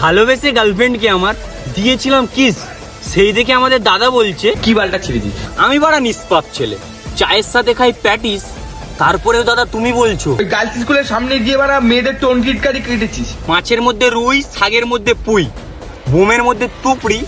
ভালোবেসে গার্লফ্রেন্ডকে আমার দিয়েছিলাম কিস, সেই দেখে আমাদের দাদা বলছে কি বালটা ছেড়ে দিস। আমি বড় নিষ্পাপ ছেলে, চায়ের সাথে খাই প্যাটিস, তারপরেও দাদা তুমি বলছো গার্লস স্কুলের সামনে গিয়ে বাড়া মেয়েদের টোন কিটকারি কেটেছিস। মাছের মধ্যে রুই, শাকের মধ্যে পুই, বোমের মধ্যে তুপড়ি,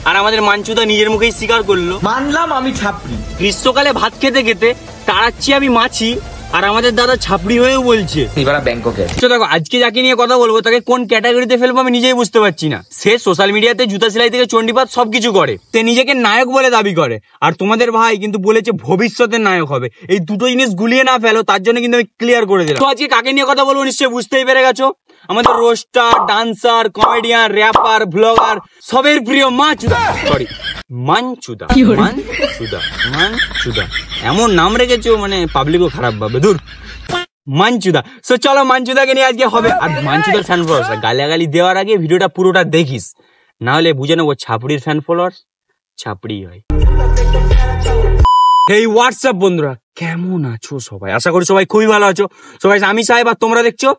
আর আমাদের মাঞ্চুদা নিজের মুখেই স্বীকার করলো মানলাম আমি ছাপড়ি। গ্রীষ্মকালে ভাত খেতে খেতে তাড়াচ্ছি আমি মাছি, আর আমাদের দাদা ছাপড়ি হয়েও বলছে এবার ব্যাংককে। দেখো আজকে যাকে নিয়ে কথা বলবো তাকে কোন ক্যাটাগরিতে ফেলবো আমি নিজেই বুঝতে পারছি না। সে সোশ্যাল মিডিয়াতে জুতা সেলাই থেকে চণ্ডীপাত সবকিছু করে, সে নিজেকে নায়ক বলে দাবি করে, আর তোমাদের ভাই কিন্তু বলেছে ভবিষ্যতের নায়ক হবে। এই দুটো জিনিস গুলিয়ে না ফেলো, তার জন্য কিন্তু আমি ক্লিয়ার করে দিলাম। তো আজকে কাকে নিয়ে কথা বলবো নিশ্চয়ই বুঝতেই পেরে গেছো। আমাদের roaster, dancer, comedian, rapper, blogger, সবের প্রিয় মাঞ্চুদা, সরি মাঞ্চুদা, মাঞ্চুদা, মাঞ্চুদা এমন নাম রেখেছো মানে পাবলিকও খারাপ ভাবে, দূর মাঞ্চুদা। সো চলো মাঞ্চুদাকে নিয়ে আজকে হবে। আর মাঞ্চুদার ফ্যান ফলোয়ার্স গালাগালি দেওয়ার আগে ভিডিওটা পুরোটা দেখিস, না হলে বুঝে নেবো ছাপড়ির ফ্যান ফলোয়ার্স ছাপড়ি হয়। এই হোয়াটসঅ্যাপ বন্ধুরা, কেমন আছো সবাই? আশা করি সবাই খুবই ভালো আছো। সবাই আমি সাহেব আর তোমরা দেখছো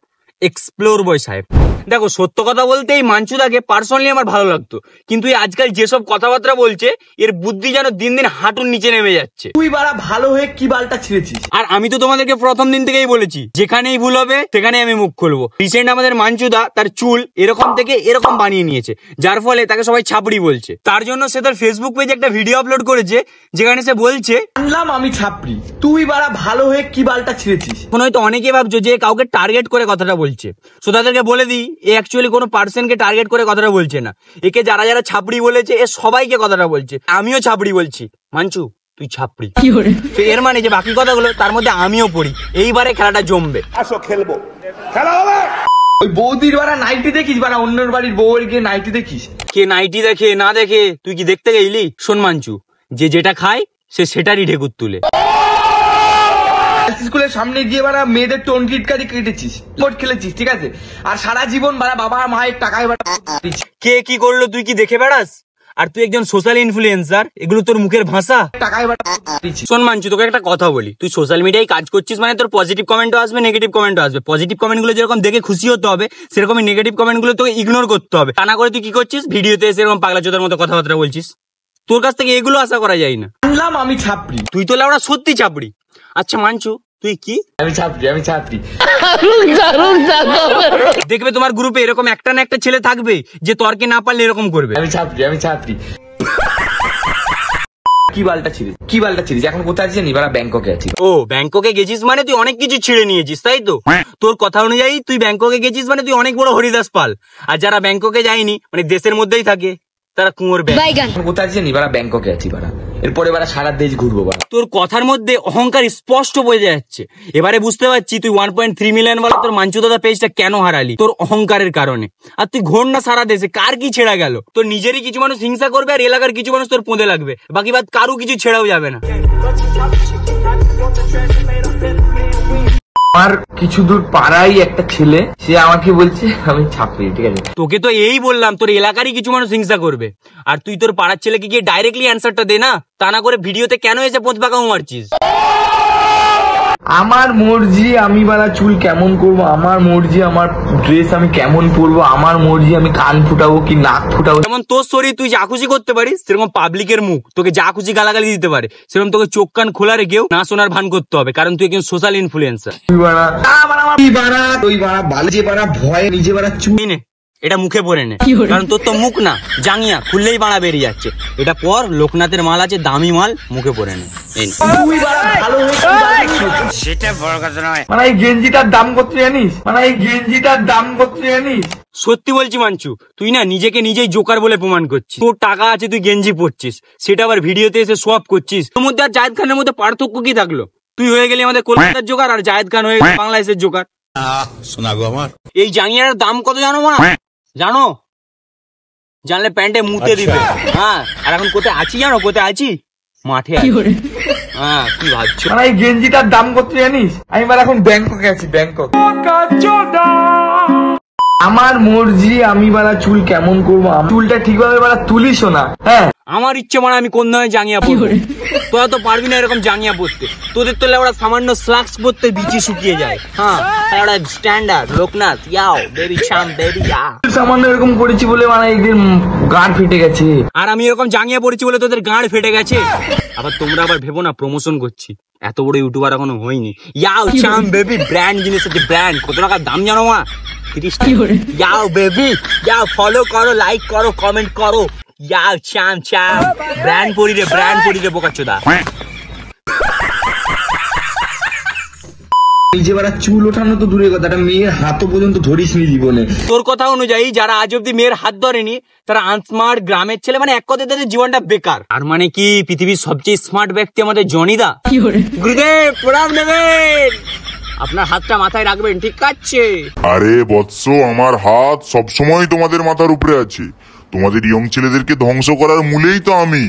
এক্সপ্লোর বয় সাহেব। দেখো সত্য কথা বলতে এই মাঞ্চুদাকে পার্সোনালি আমার ভালো লাগতো, কিন্তু আজকাল যেসব কথাবার্তা বলছে এর বুদ্ধি যেন দিন দিন হাঁটুর নিচে নেমে যাচ্ছে। তুই বাড়া ভালো হয়ে কি বালটা ছিঁড়েছিস। আর আমি তো তোমাদেরকে প্রথম দিন থেকেই বলেছি যেখানেই ভুল হবে সেখানেই আমি মুখ খুলবো। রিসেন্ট আমাদের মাঞ্চুদা তার চুল এরকম থেকে এরকম বানিয়ে নিয়েছে, যার ফলে তাকে সবাই ছাপড়ি বলছে। তার জন্য সে তার ফেসবুক পেজে একটা ভিডিও আপলোড করেছে যেখানে সে বলছে মানলাম আমি ছাপড়ি, তুই বাড়া ভালো হয়ে কি বালটা ছিঁড়েছিস। এখন হয়তো অনেকে ভাবছো যে কাউকে টার্গেট করে কথাটা বলছে, সো তাদেরকে বলে দিই এ অ্যাকচুয়ালি কোনো পার্সনকে টার্গেট করে কথাটা বলছে না। একে যারা যারা ছাপড়ি বলেছে এ সবাইকে কথাটা বলছে। আমিও ছাপড়ি বলছি, মানচু তুই ছাপড়ি, তো এর মানে যে বাকি কথাগুলো তার মধ্যে আমিও পড়ি। এইবারে খেলাটা জমবে, আসো খেলবো, খেলা হবে। ওই বৌদির বাড়া নাইটি দেখিস, বাড়া অন্যের বাড়ির বউয়ের গিয়ে নাইটি দেখিস। কে নাইটি দেখে না দেখে তুই কি দেখতে গেলি? শোন মানচু, যে যেটা খায় সে সেটারই ঢেকুর তুলে। স্কুলের সামনে গিয়ে বাড়া মেয়েদের টোন কিটকারি কেটেছিস, কোট খেলেছিস, ঠিক আছে, আর সারা জীবন বাড়া বাবা মায়ের টাকায় কে কি করলো তুই কি দেখে বেড়াস? আর তুই একজন সোশ্যাল ইনফ্লুয়েন্সার, এগুলো তোর মুখের ভাষা? টাকায় শোন মানচু, তোকে একটা কথা বলি, তুই সোশ্যাল মিডিয়ায় কাজ করছিস মানে তোর পজিটিভ কমেন্টও আসবে, নেগেটিভ কমেন্টও আসবে। পজিটিভ কমেন্ট গুলো যেরকম দেখে খুশি হতে হবে, সেরকমই নেগেটিভ কমেন্ট গুলো তোকে ইগনোর করতে হবে। তা না করে তুই কি করছিস, ভিডিওতে সেরকম পাগলা চোদার মতো কথাবার্তা বলছিস। তোর কাছ থেকে এগুলো আশা করা যায় না। মানলাম আমি ছাপড়ি, তুই তো লাউড়া সত্যি ছাপড়ি। আচ্ছা মানচু তুই কি? আমি ছাপড়ি, আমি ছাপড়ি। দেখবে তোমার গ্রুপে এরকম একটা না একটা ছেলে থাকবে যে তর্কে না পারলে এরকম করবে। আমি ছাপড়ি, আমি ছাপড়ি। কি বালটা ছিড়িস, কি বালটা ছিড়িস? এখন কোথায় আছিস? নিবারা ব্যাংককে আছিস। ও ব্যাংককে গেছিস মানে তুই অনেক কিছু ছিঁড়ে নিয়েছিস, তাই তো? তোর কথা অনুযায়ী তুই ব্যাংককে গেছিস মানে তুই অনেক বড় হরিদাস পাল। আর যারা ব্যাংককে যায়নি মানে দেশের মধ্যেই থাকে তারা কুঁয়োর ব্যাগ। কোথায় আছিস? নিবারা ব্যাংককে আছি বাড়া, এরপরে বাড়া সারা দেশ ঘুরবো বাড়া। তোর কথার মধ্যে অহংকার স্পষ্ট বোঝা যাচ্ছে। এবারে বুঝতে পারছি তুই 1.3 মিলিয়ন বলা তোর মাঞ্চু দাদা পেজটা কেন হারালি, তোর অহংকারের কারণে। আর তুই ঘোর না সারা দেশে, কার কি ছেড়া গেল? তোর নিজেরই কিছু মানুষ হিংসা করবে আর এলাকার কিছু মানুষ তোর পোঁদে লাগবে, বাকি বাদ কারু কিছু ছেড়াও যাবে না। আমার কিছু দূর পাড়াই একটা ছেলে, সে আমাকে বলছে আমি ছাপড়ি, ঠিক আছে। তোকে তো এই বললাম তোর এলাকারই কিছু মানুষ হিংসা করবে, আর তুই তোর পাড়ার ছেলেকে গিয়ে ডাইরেক্টলি অ্যান্সারটা দে না, তা না করে ভিডিওতে কেন এসে পোঁত পাকাও মারছিস? আমার মর্জি আমি বাড়া চুল কেমন করবো, আমার মর্জি আমার ড্রেস আমি কেমন পরবো, আমার মর্জি আমি কান ফুটাবো কি নাক ফুটাবো। যেমন তোর শরীর তুই যা খুশি করতে পারিস, সেরকম পাবলিকের মুখ তোকে যা খুশি গালাগালি দিতে পারে, সেরকম তোকে চোখ কান খোলা রেখেও না শোনার ভান করতে হবে, কারণ তুই একজন সোশ্যাল ইনফ্লুয়েন্সার। ভয়ে নিজে বাড়া চুল নে, এটা মুখে পরে নে, কারণ তোর তো মুখ না জাঙ্গিয়া, খুললেই বাড়া বেরিয়ে যাচ্ছে। এটা পর লোকনাথের মাল আছে, দামি মাল, মুখে পরে নে। সেটা বড় কথা নয়। মানে এই গেঞ্জিটার দাম কত জানিস? মানে এই গেঞ্জিটার দাম কত জানিস? সত্যি বলছি মানচু, তুই না নিজেকে নিজেই জোকার বলে প্রমাণ করছিস। তোর টাকা আছে তুই গেঞ্জি পরছিস, সেটা আবার ভিডিওতে এসে সোয়াপ করছিস। তোর মধ্যে আর জায়েদ খানের মধ্যে পার্থক্য কি থাকলো? তুই হয়ে গেলি আমাদের কলকাতার জোকার আর জায়েদ খান হয়ে গেল বাংলাদেশের জোকার। শোনা গো আমার, এই জাঙ্গিয়ার দাম কত জানো না? জানো? জানলে প্যান্টে মুতে দিবে। হ্যাঁ, আর এখন কোথায় আছি জানো? কোথায় আছি? মাঠে আছি। হ্যাঁ, কি ভাবছো? মানে এই গেঞ্জিটার দাম কত জানিস? আমি বল এখন ব্যাংককে আছি, ব্যাংকক। আমার মর্জি আমি বাড়া চুল কেমন করবো, চুলটা ঠিকভাবে বাড়া তুলিস না। হ্যাঁ, আমার ইচ্ছে মানে আমি কোন ধরনের জাঙ্গিয়া পরবো, তোরা তো পারবি না এরকম জাঙ্গিয়া পরতে, তোদের তো ওরা সামান্য স্লাক্স পরতে বিচি শুকিয়ে যায়। হ্যাঁ ওরা স্ট্যান্ডার্ড লোকনাথ ইয়াও বেবি চাম বেবি ইয়া। সামান্য এরকম করেছি বলে মানে একদিন গাঁট ফেটে গেছে। আর আমি এরকম জাঙ্গিয়া পরেছি বলে তোদের গাঁড় ফেটে গেছে। আবার তোমরা আবার ভেবো না প্রমোশন করছি, এত বড় ইউটিউবার এখনো হয়নি। ইয়াও চাম বেবি ব্র্যান্ড জিনিস আছে, ব্র্যান্ড কত টাকার দাম জানো মা? 30 টাকা। ইয়াও বেবি ইয়াও, ফলো করো, লাইক করো, কমেন্ট করো। ইয়াও চাম চাম ব্র্যান্ড পরি রে বোকাচোদা। নিজে বারা চুল ওঠানো তো দূরের কথা, একটা মেয়ের হাতও পর্যন্ত ধরিস নি জীবনে। তোর কথা অনুযায়ী যারা আজ অব্দি মেয়ের হাত ধরেনি তারা আনস্মার্ট গ্রামের ছেলে, মানে এক কথায় তাদের জীবনটা বেকার। আর মানে কি পৃথিবীর সবচেয়ে স্মার্ট ব্যক্তি আমাদের জনিদা। গুরুদেব প্রণাম নেবেন, আপনার হাতটা মাথায় রাখবেন, ঠিক আছে? আরে বৎস, আমার হাত সবসময় তোমাদের মাথার উপরে আছে। তোমাদের ইয়ং ছেলেদেরকে ধ্বংস করার মূলেই তো আমি।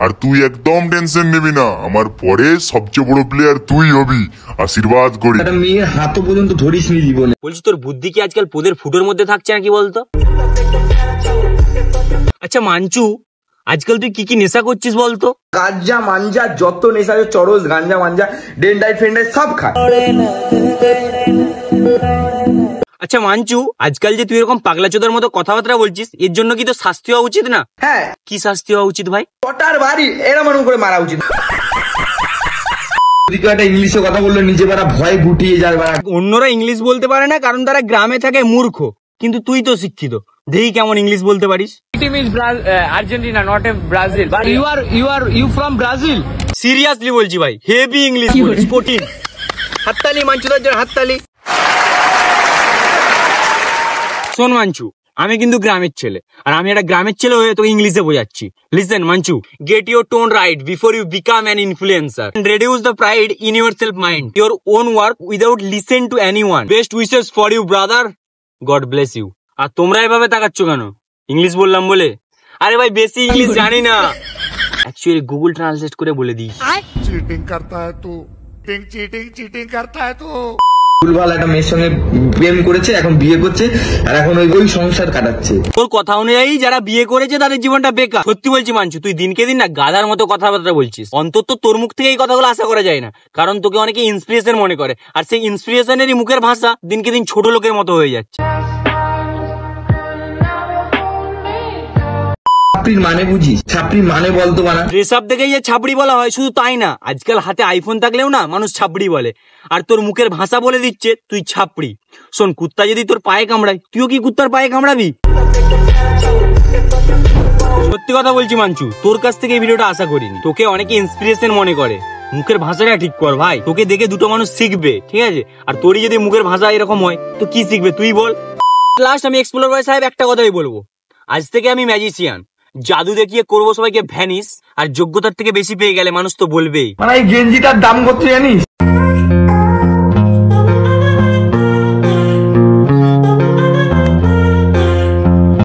আর তুই একদম টেনশন নিবি না, আমার পরে সবচেয়ে বড় প্লেয়ার তুই হবি, আশীর্বাদ করি। একটা মেয়ের হাতও পর্যন্ত ধরিস নি জীবনে। বলছি তোর বুদ্ধি কি আজকাল পোদের ফুটোর মধ্যে থাকছে নাকি বলতো? আচ্ছা মাঞ্চু, আজকাল তুই কি কি নেশা করছিস বলতো? গাঞ্জা মাঞ্জা যত নেশা আছে, চরস গাঞ্জা মাঞ্জা ডেন্ডাইট ফেন্ডাইট সব খায়। আচ্ছা মাঞ্চু, আজকাল যে তুই এরকম পাগলাচোদার মতো কথাবার্তা বলছিস, এর জন্য কি তো শাস্তি হওয়া উচিত না? হ্যাঁ, কি শাস্তি হওয়া উচিত ভাই? কটার বাড়ি এরকম করে মারা উচিত। একটা ইংলিশে কথা বললো, নিজে বারা ভয় গুটিয়ে যায়। অন্যরা ইংলিশ বলতে পারে না কারণ তারা গ্রামে থাকে, মূর্খ, কিন্তু তুই তো শিক্ষিত, দেখি কেমন ইংলিশ বলতে পারিস। Argentina, not a Brazil. But you from Brazil? Seriously বলছি ভাই, হেভি ইংলিশ বলিস, কঠিন। হাততালি মাঞ্চুদার জন্য, হাততালি। শোন মাঞ্চু, আমি কিন্তু গ্রামের ছেলে, আর আমি একটা গ্রামের ছেলে হয়ে তোকে ইংলিশে বোঝাচ্ছি। Listen Manchu, get your tone right before you become an influencer and reduce the pride in your self mind your own work without listen to anyone. Best wishes for you brother, god bless you. আর তোমরা এভাবে তাকাচ্ছ কেন? English বললাম বলে? আরে ভাই বেশি English জানি না, অ্যাকচুয়ালি গুগল ট্রান্সলেট করে বলে দিই। চিটিং করতা হ্যায় তু, চিটিং করতা হ্যায় তু। ভুলভাল একটা মেয়ের সঙ্গে প্রেম করেছে, এখন বিয়ে করছে, আর এখন ওই সংসার কাটাচ্ছে। তোর কথা অনুযায়ী যারা বিয়ে করেছে তাদের জীবনটা বেকার। সত্যি বলছি মানছু, তুই দিনকে দিন না গাধার মতো কথাবার্তা বলছিস। অন্তত তোর মুখ থেকে এই কথাগুলো আশা করা যায় না, কারণ তোকে অনেকে ইন্সপিরেশন মনে করে, আর সেই ইন্সপিরেশনেরই মুখের ভাষা দিনকে দিন ছোট লোকের মতো হয়ে যাচ্ছে। ছাপড়ির মানে বুঝিস? ছাপড়ির মানে বলতো বানা। ড্রেস আপ দেখেই যে ছাপড়ি বলা হয়, শুধু তাই না, আজকাল হাতে আইফোন থাকলেও না মানুষ ছাপড়ি বলে। আর তোর মুখের ভাষা বলে দিচ্ছে তুই ছাপড়ি। শোন, কুত্তা যদি তোর পায়ে কামড়ায়, তুইও কি কুত্তার পায়ে কামড়াবি? সত্যি কথা বলছি মাঞ্চু, তোর কাছ থেকে এই ভিডিওটা আশা করিনি। তোকে অনেকে ইন্সপিরেশন মনে করে, মুখের ভাষাটা ঠিক কর ভাই, তোকে দেখে দুটো মানুষ শিখবে, ঠিক আছে? আর তোরই যদি মুখের ভাষা এরকম হয় তো কি শিখবে তুই বল? লাস্ট আমি এক্সপ্লোর ভাই সাহেব একটা কথাই বলবো, আজ থেকে আমি ম্যাজিশিয়ান, জাদু দেখিয়ে করবো সবাইকে ভ্যানিস, আর যোগ্যতার থেকে বেশি পেয়ে গেলে মানুষ তো বলবেই। মানে এই গেঞ্জিটার দাম কত জানিস?